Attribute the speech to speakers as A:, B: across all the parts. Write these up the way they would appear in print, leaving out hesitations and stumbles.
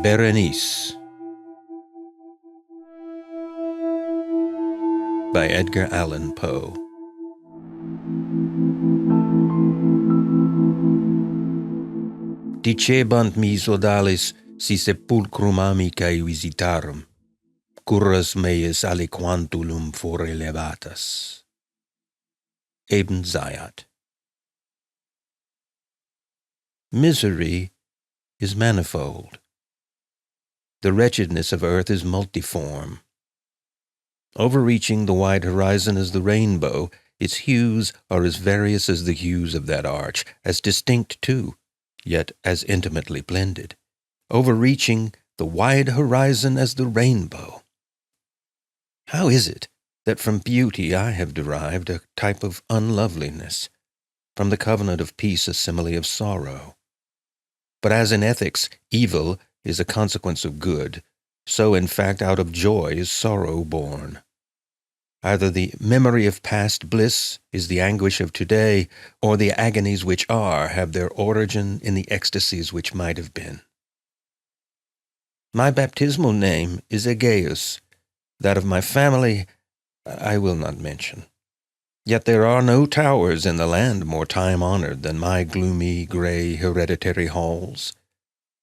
A: Berenice by Edgar Allan Poe. Dicebant mis odalis si sepulcrum amicae visitarum, curras meis aliquantulum fore levatas. Ibn Zayat. Misery is manifold. The wretchedness of earth is multiform. Overreaching the wide horizon as the rainbow, its hues are as various as the hues of that arch, as distinct too, yet as intimately blended. Overreaching the wide horizon as the rainbow. How is it that from beauty I have derived a type of unloveliness, from the covenant of peace a simile of sorrow? But as in ethics, evil is a consequence of good, so in fact out of joy is sorrow born. Either the memory of past bliss is the anguish of today, or the agonies which are have their origin in the ecstasies which might have been. My baptismal name is Egeus. That of my family I will not mention. Yet there are no towers in the land more time-honored than my gloomy, gray, hereditary halls.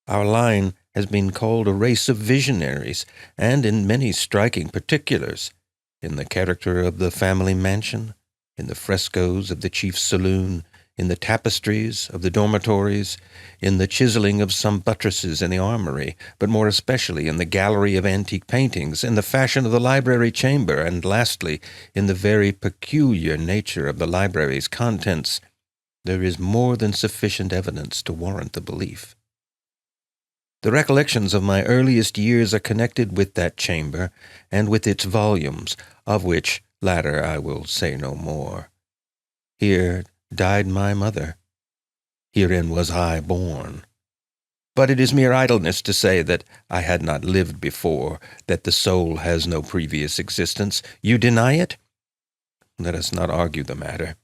A: Our line has been called a race of visionaries, and in many striking particulars, in the character of the family mansion, in the frescoes of the chief saloon, in the tapestries of the dormitories, in the chiseling of some buttresses in the armory, but more especially in the gallery of antique paintings, in the fashion of the library chamber, and lastly, in the very peculiar nature of the library's contents, there is more than sufficient evidence to warrant the belief. The recollections of my earliest years are connected with that chamber and with its volumes, of which latter I will say no more. Here died my mother. Herein was I born. But it is mere idleness to say that I had not lived before, that the soul has no previous existence. You deny it? Let us not argue the matter.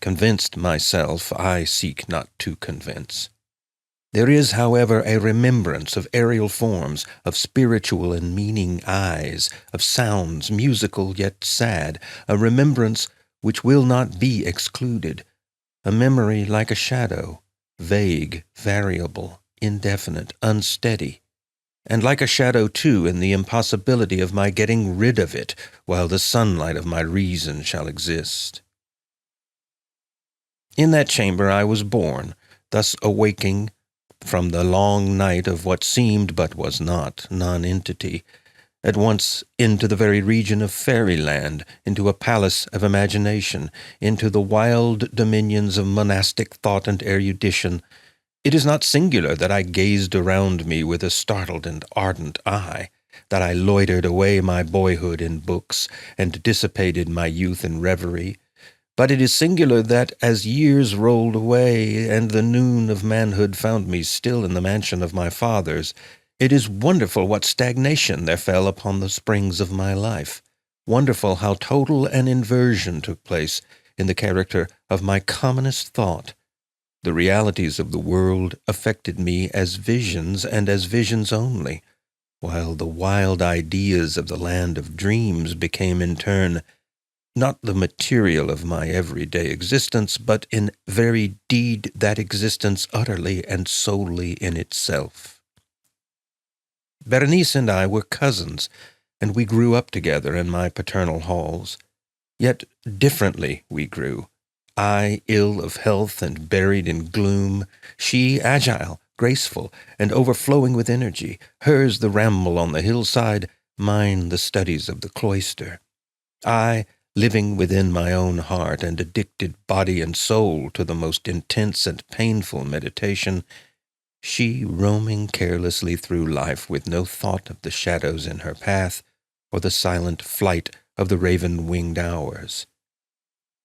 A: Convinced myself, I seek not to convince. There is, however, a remembrance of aerial forms, of spiritual and meaning eyes, of sounds musical yet sad, a remembrance which will not be excluded, a memory like a shadow, vague, variable, indefinite, unsteady, and like a shadow, too, in the impossibility of my getting rid of it while the sunlight of my reason shall exist. In that chamber I was born, thus awaking from the long night of what seemed but was not nonentity, at once into the very region of fairyland, into a palace of imagination, into the wild dominions of monastic thought and erudition. It is not singular that I gazed around me with a startled and ardent eye, that I loitered away my boyhood in books, and dissipated my youth in reverie. But it is singular that, as years rolled away, and the noon of manhood found me still in the mansion of my fathers, it is wonderful what stagnation there fell upon the springs of my life, wonderful how total an inversion took place in the character of my commonest thought. The realities of the world affected me as visions, and as visions only, while the wild ideas of the land of dreams became in turn not the material of my everyday existence, but in very deed that existence utterly and solely in itself. Berenice and I were cousins, and we grew up together in my paternal halls. Yet differently we grew. I ill of health and buried in gloom, she agile, graceful, and overflowing with energy, hers the ramble on the hillside, mine the studies of the cloister. I living within my own heart and addicted body and soul to the most intense and painful meditation, she roaming carelessly through life with no thought of the shadows in her path or the silent flight of the raven-winged hours.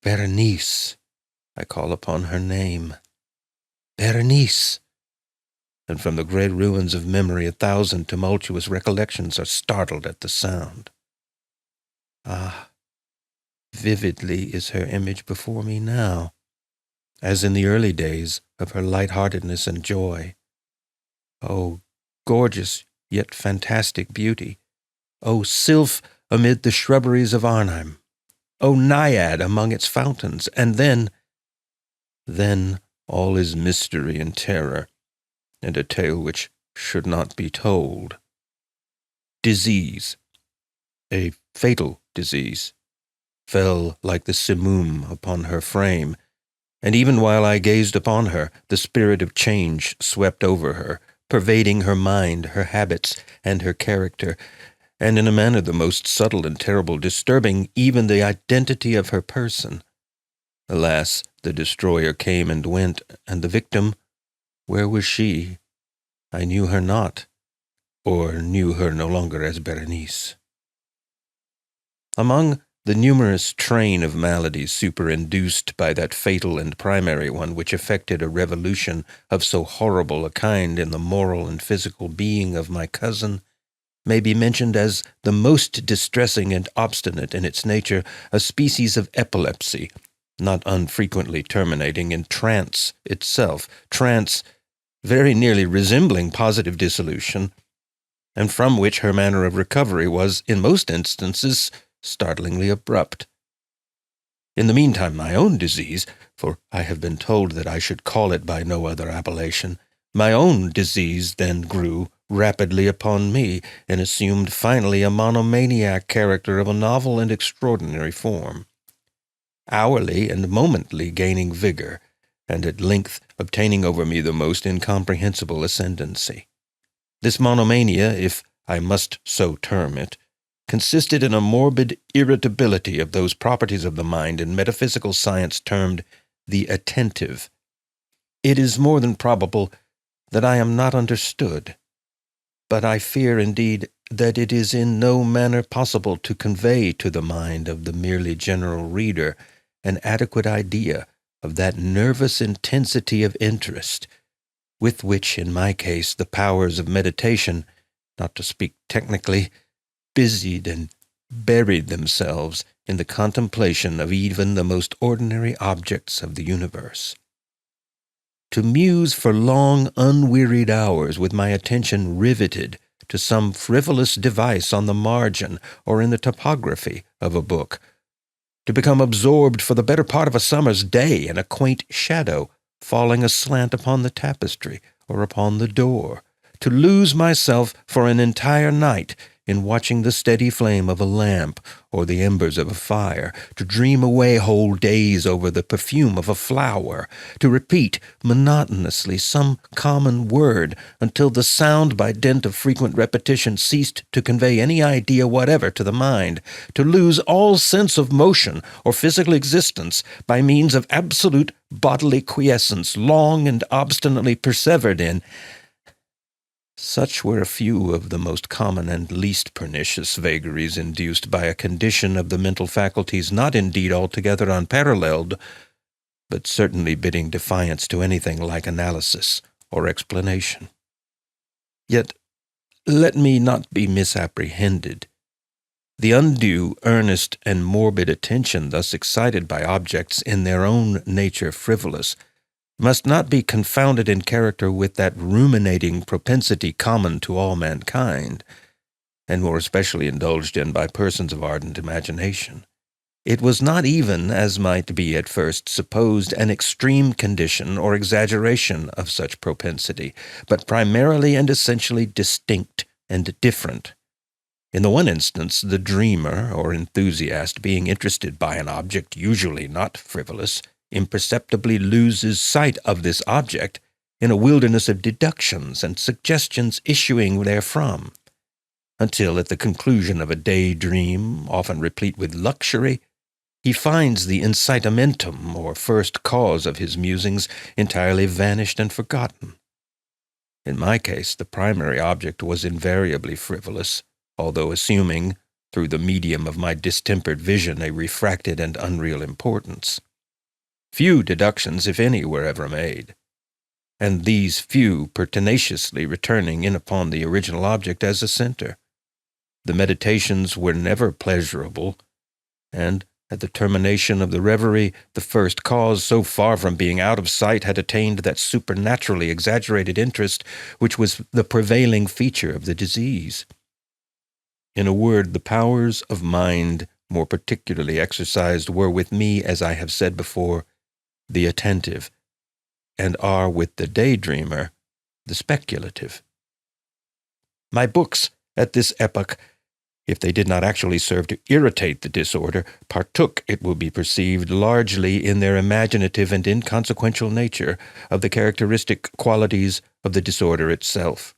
A: Berenice, I call upon her name. Berenice! And from the grey ruins of memory 1,000 tumultuous recollections are startled at the sound. Ah, vividly is her image before me now, as in the early days of her light-heartedness and joy. Oh, gorgeous yet fantastic beauty. O sylph amid the shrubberies of Arnheim! O naiad among its fountains! And then all is mystery and terror, and a tale which should not be told. Disease, a fatal disease, fell like the simoom upon her frame, and even while I gazed upon her, the spirit of change swept over her, pervading her mind, her habits, and her character, and in a manner the most subtle and terrible, disturbing even the identity of her person. Alas, the destroyer came and went, and the victim, where was she? I knew her not, or knew her no longer as Berenice. Among the numerous train of maladies superinduced by that fatal and primary one which effected a revolution of so horrible a kind in the moral and physical being of my cousin, may be mentioned as the most distressing and obstinate in its nature a species of epilepsy, not unfrequently terminating in trance itself, trance very nearly resembling positive dissolution, and from which her manner of recovery was, in most instances, startlingly abrupt. In the meantime, my own disease, for I have been told that I should call it by no other appellation, my own disease then grew rapidly upon me, and assumed finally a monomaniac character of a novel and extraordinary form, hourly and momently gaining vigor, and at length obtaining over me the most incomprehensible ascendancy. This monomania, if I must so term it, consisted in a morbid irritability of those properties of the mind in metaphysical science termed the attentive. It is more than probable that I am not understood, but I fear, indeed, that it is in no manner possible to convey to the mind of the merely general reader an adequate idea of that nervous intensity of interest with which, in my case, the powers of meditation, not to speak technically, busied and buried themselves in the contemplation of even the most ordinary objects of the universe. To muse for long, unwearied hours with my attention riveted to some frivolous device on the margin or in the topography of a book, to become absorbed for the better part of a summer's day in a quaint shadow falling aslant upon the tapestry or upon the door, to lose myself for an entire night in watching the steady flame of a lamp or the embers of a fire, to dream away whole days over the perfume of a flower, to repeat monotonously some common word until the sound by dint of frequent repetition ceased to convey any idea whatever to the mind, to lose all sense of motion or physical existence by means of absolute bodily quiescence long and obstinately persevered in. Such were a few of the most common and least pernicious vagaries induced by a condition of the mental faculties not indeed altogether unparalleled, but certainly bidding defiance to anything like analysis or explanation. Yet let me not be misapprehended. The undue, earnest, and morbid attention thus excited by objects in their own nature frivolous must not be confounded in character with that ruminating propensity common to all mankind, and more especially indulged in by persons of ardent imagination. It was not even, as might be at first supposed, an extreme condition or exaggeration of such propensity, but primarily and essentially distinct and different. In the one instance, the dreamer or enthusiast, being interested by an object usually not frivolous, imperceptibly loses sight of this object in a wilderness of deductions and suggestions issuing therefrom, until at the conclusion of a day-dream, often replete with luxury, he finds the incitamentum or first cause of his musings entirely vanished and forgotten. In my case, the primary object was invariably frivolous, although assuming, through the medium of my distempered vision, a refracted and unreal importance. Few deductions, if any, were ever made, and these few pertinaciously returning in upon the original object as a center. The meditations were never pleasurable, and, At the termination of the reverie, the first cause, so far from being out of sight, had attained that supernaturally exaggerated interest which was the prevailing feature of the disease. In a word, the powers of mind more particularly exercised were with me, as I have said before, the attentive, and are with the daydreamer the speculative. My books, at this epoch, if they did not actually serve to irritate the disorder, partook, it will be perceived, largely in their imaginative and inconsequential nature of the characteristic qualities of the disorder itself.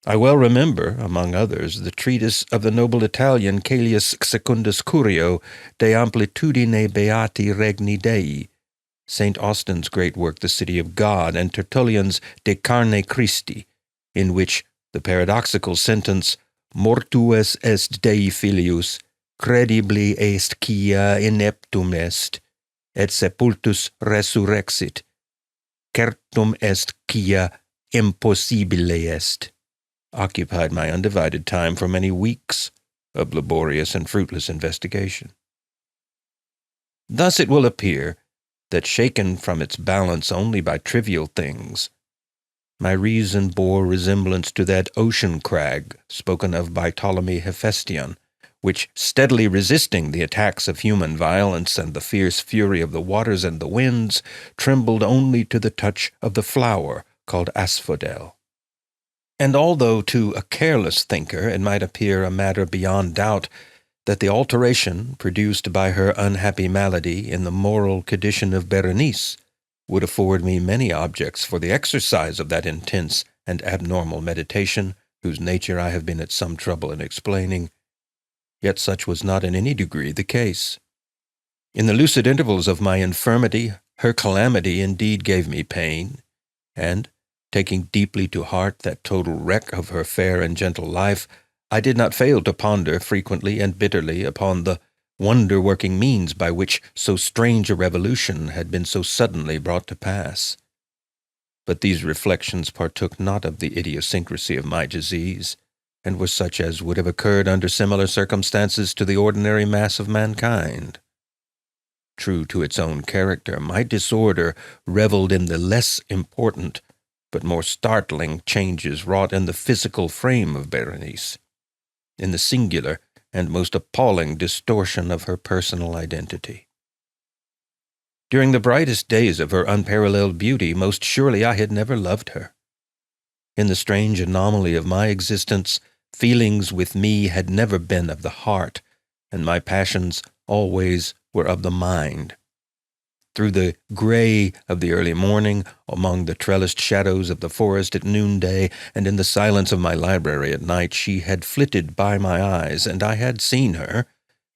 A: I well remember, among others, the treatise of the noble Italian Caelius Secundus Curio De Amplitudine Beati Regni Dei, St. Austin's great work The City of God, and Tertullian's De Carne Christi, in which the paradoxical sentence Mortuus est Dei filius, credibili est quia ineptum est, et sepultus resurrexit, certum est quia impossibile est, occupied my undivided time for many weeks of laborious and fruitless investigation. Thus it will appear that, shaken from its balance only by trivial things, my reason bore resemblance to that ocean crag spoken of by Ptolemy Hephaestion, which, steadily resisting the attacks of human violence and the fierce fury of the waters and the winds, trembled only to the touch of the flower called asphodel. And although to a careless thinker it might appear a matter beyond doubt that the alteration produced by her unhappy malady in the moral condition of Berenice would afford me many objects for the exercise of that intense and abnormal meditation whose nature I have been at some trouble in explaining, yet such was not in any degree the case. In the lucid intervals of my infirmity, her calamity indeed gave me pain, and, taking deeply to heart that total wreck of her fair and gentle life, I did not fail to ponder frequently and bitterly upon the wonder-working means by which so strange a revolution had been so suddenly brought to pass. But these reflections partook not of the idiosyncrasy of my disease, and were such as would have occurred under similar circumstances to the ordinary mass of mankind. True to its own character, my disorder reveled in the less important but more startling changes wrought in the physical frame of Berenice, in the singular and most appalling distortion of her personal identity. During the brightest days of her unparalleled beauty, most surely I had never loved her. In the strange anomaly of my existence, feelings with me had never been of the heart, and my passions always were of the mind. Through the gray of the early morning, among the trellised shadows of the forest at noonday, and in the silence of my library at night, she had flitted by my eyes, and I had seen her,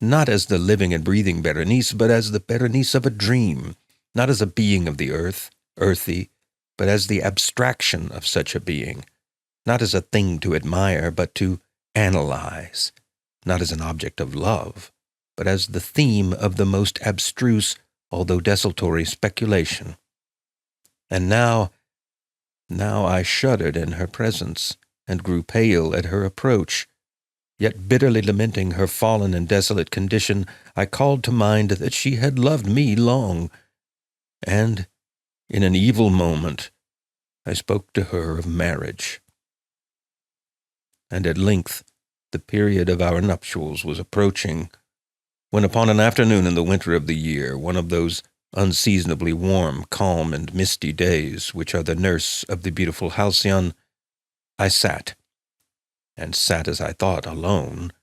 A: not as the living and breathing Berenice, but as the Berenice of a dream, not as a being of the earth, earthy, but as the abstraction of such a being, not as a thing to admire, but to analyze, not as an object of love, but as the theme of the most abstruse, although desultory speculation. And now I shuddered in her presence, and grew pale at her approach. Yet bitterly lamenting her fallen and desolate condition, I called to mind that she had loved me long, and, in an evil moment, I spoke to her of marriage. And at length the period of our nuptials was approaching, when upon an afternoon in the winter of the year, one of those unseasonably warm, calm, and misty days which are the nurse of the beautiful Halcyon, I sat as I thought, alone,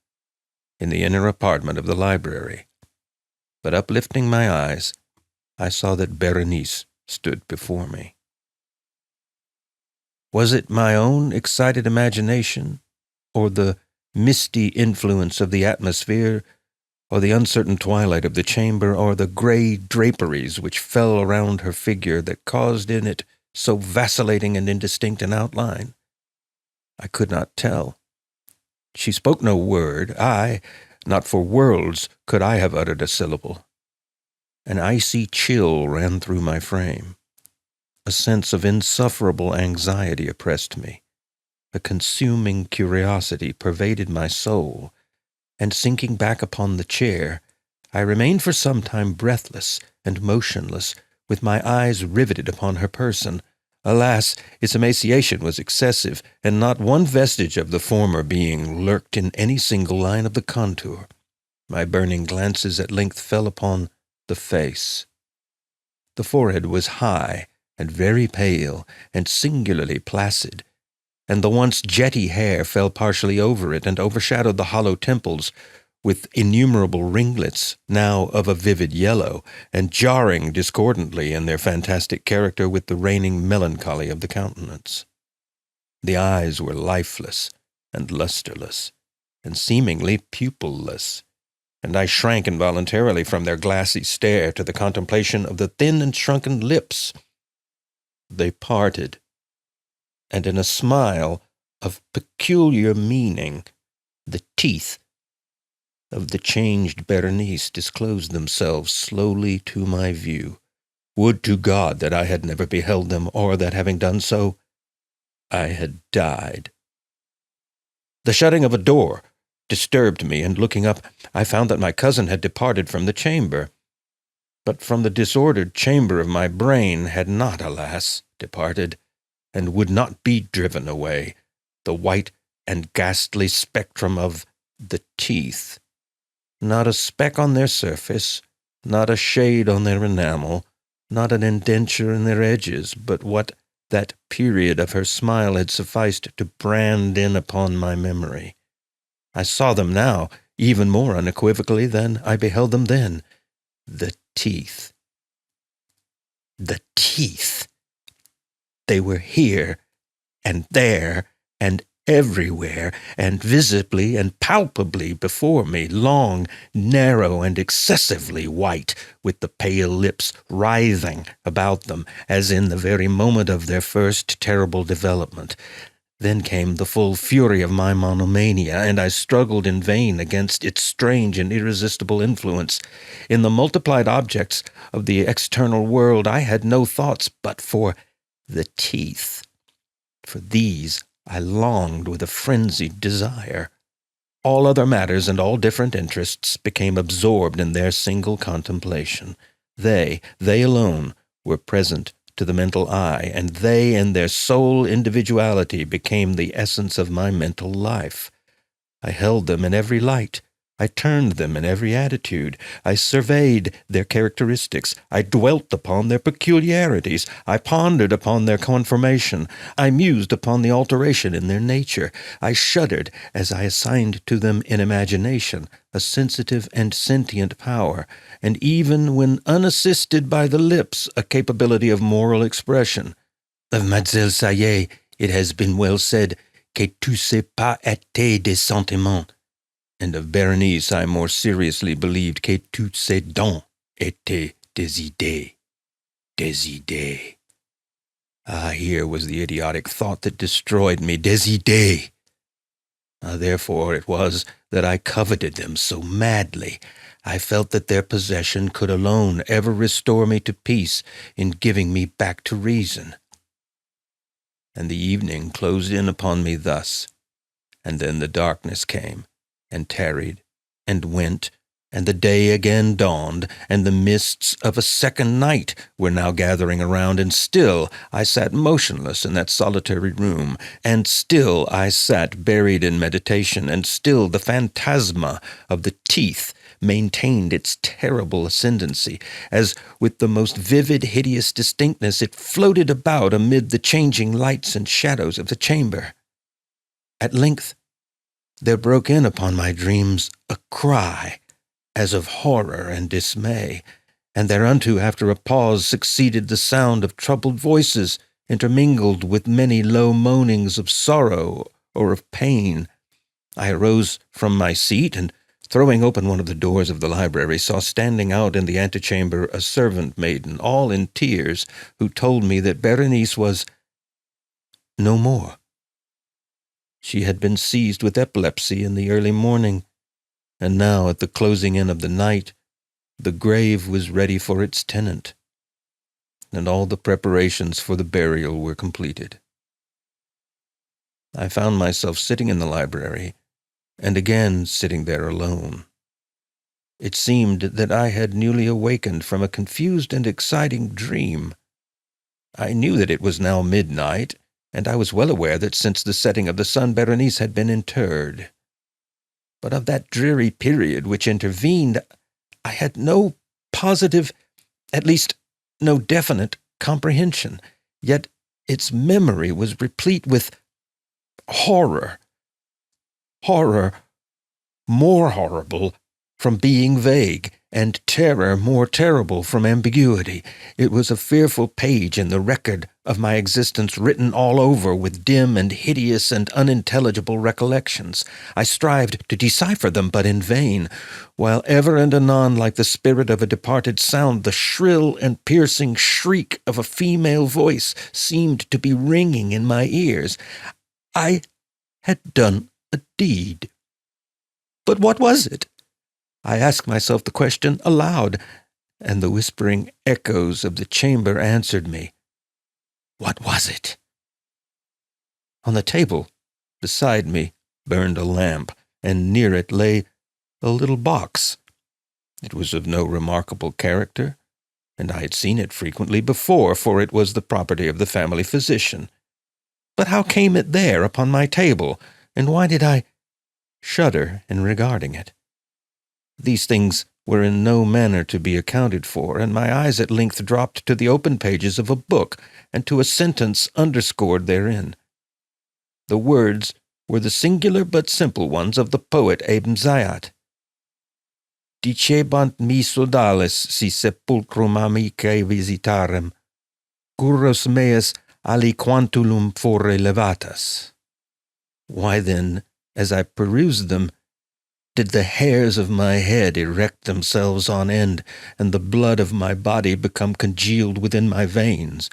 A: in the inner apartment of the library. But uplifting my eyes, I saw that Berenice stood before me. Was it my own excited imagination, or the misty influence of the atmosphere, or the uncertain twilight of the chamber, or the gray draperies which fell around her figure that caused in it so vacillating and indistinct an outline? I could not tell. She spoke no word. Not for worlds could I have uttered a syllable. An icy chill ran through my frame. A sense of insufferable anxiety oppressed me. A consuming curiosity pervaded my soul, and sinking back upon the chair, I remained for some time breathless and motionless, with my eyes riveted upon her person. Alas, its emaciation was excessive, and not one vestige of the former being lurked in any single line of the contour. My burning glances at length fell upon the face. The forehead was high and very pale and singularly placid, and the once jetty hair fell partially over it and overshadowed the hollow temples with innumerable ringlets, now of a vivid yellow, and jarring discordantly in their fantastic character with the reigning melancholy of the countenance. The eyes were lifeless and lustreless, and seemingly pupilless, and I shrank involuntarily from their glassy stare to the contemplation of the thin and shrunken lips. They parted, and in a smile of peculiar meaning, the teeth of the changed Berenice disclosed themselves slowly to my view. Would to God that I had never beheld them, or that, having done so, I had died. The shutting of a door disturbed me, and looking up, I found that my cousin had departed from the chamber. But from the disordered chamber of my brain had not, alas, departed, and would not be driven away, the white and ghastly spectrum of the teeth. Not a speck on their surface, not a shade on their enamel, not an indenture in their edges, but what that period of her smile had sufficed to brand in upon my memory. I saw them now even more unequivocally than I beheld them then. The teeth. The teeth. They were here, and there, and everywhere, and visibly and palpably before me, long, narrow, and excessively white, with the pale lips writhing about them, as in the very moment of their first terrible development. Then came the full fury of my monomania, and I struggled in vain against its strange and irresistible influence. In the multiplied objects of the external world I had no thoughts but for the teeth. For these I longed with a frenzied desire. All other matters and all different interests became absorbed in their single contemplation. They alone, were present to the mental eye, and they in their sole individuality became the essence of my mental life. I held them in every light. I turned them in every attitude. I surveyed their characteristics. I dwelt upon their peculiarities. I pondered upon their conformation. I mused upon the alteration in their nature. I shuddered as I assigned to them in imagination a sensitive and sentient power, and even when unassisted by the lips, a capability of moral expression. Of Mademoiselle Saillet, it has been well said, que tous ses pas étaient des sentiments. And of Berenice I more seriously believed que toutes ses dents étaient des idées. Des idées. Ah, here was the idiotic thought that destroyed me. Des idées. Therefore it was that I coveted them so madly. I felt that their possession could alone ever restore me to peace in giving me back to reason. And the evening closed in upon me thus, and then the darkness came, and tarried, and went, and the day again dawned, and the mists of a second night were now gathering around, and still I sat motionless in that solitary room, and still I sat buried in meditation, and still the phantasma of the teeth maintained its terrible ascendancy, as with the most vivid, hideous distinctness it floated about amid the changing lights and shadows of the chamber. At length there broke in upon my dreams a cry, as of horror and dismay, and thereunto after a pause succeeded the sound of troubled voices, intermingled with many low moanings of sorrow or of pain. I arose from my seat, and throwing open one of the doors of the library, saw standing out in the antechamber a servant maiden, all in tears, who told me that Berenice was no more. She had been seized with epilepsy in the early morning, and now, at the closing in of the night, the grave was ready for its tenant, and all the preparations for the burial were completed. I found myself sitting in the library, and again sitting there alone. It seemed that I had newly awakened from a confused and exciting dream. I knew that it was now midnight, and I was well aware that since the setting of the sun Berenice had been interred. But of that dreary period which intervened, I had no positive, at least no definite, comprehension, yet its memory was replete with horror. Horror more horrible from being vague, and terror more terrible from ambiguity. It was a fearful page in the record of my existence, written all over with dim and hideous and unintelligible recollections. I strived to decipher them, but in vain, while ever and anon, like the spirit of a departed sound, the shrill and piercing shriek of a female voice seemed to be ringing in my ears. I had done a deed. But what was it? I asked myself the question aloud, and the whispering echoes of the chamber answered me. What was it? On the table, beside me, burned a lamp, and near it lay a little box. It was of no remarkable character, and I had seen it frequently before, for it was the property of the family physician. But how came it there upon my table, and why did I shudder in regarding it? These things were in no manner to be accounted for, and my eyes at length dropped to the open pages of a book, and to a sentence underscored therein. The words were the singular but simple ones of the poet Ibn Zayat. Dicebant mi sodales si sepulchrum amicae visitarem, curros meas aliquantulum fore levatas. Why then, as I perused them, did the hairs of my head erect themselves on end, and the blood of my body become congealed within my veins?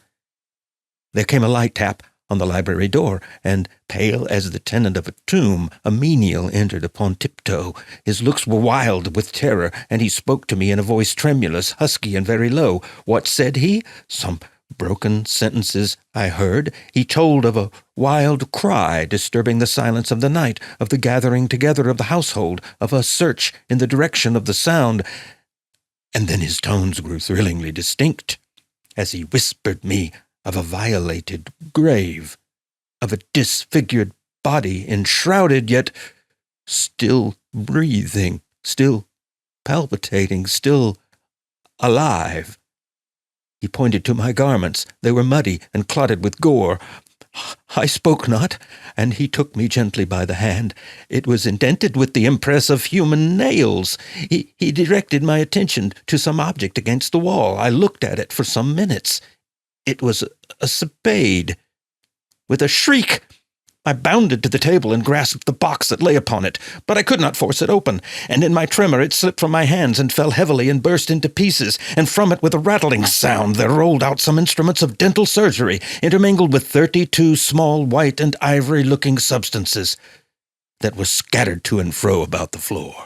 A: There came a light tap on the library door, and, pale as the tenant of a tomb, a menial entered upon tiptoe. His looks were wild with terror, and he spoke to me in a voice tremulous, husky, and very low. What said he? Some broken sentences I heard. He told of a wild cry disturbing the silence of the night, of the gathering together of the household, of a search in the direction of the sound. And then his tones grew thrillingly distinct as he whispered me of a violated grave, of a disfigured body enshrouded, yet still breathing, still palpitating, still alive. He pointed to my garments. They were muddy and clotted with gore. I spoke not, and he took me gently by the hand. It was indented with the impress of human nails. He directed my attention to some object against the wall. I looked at it for some minutes. It was a spade. With a shriek, I bounded to the table and grasped the box that lay upon it, but I could not force it open, and in my tremor it slipped from my hands and fell heavily and burst into pieces, and from it with a rattling sound there rolled out some instruments of dental surgery, intermingled with 32 small white and ivory-looking substances that were scattered to and fro about the floor.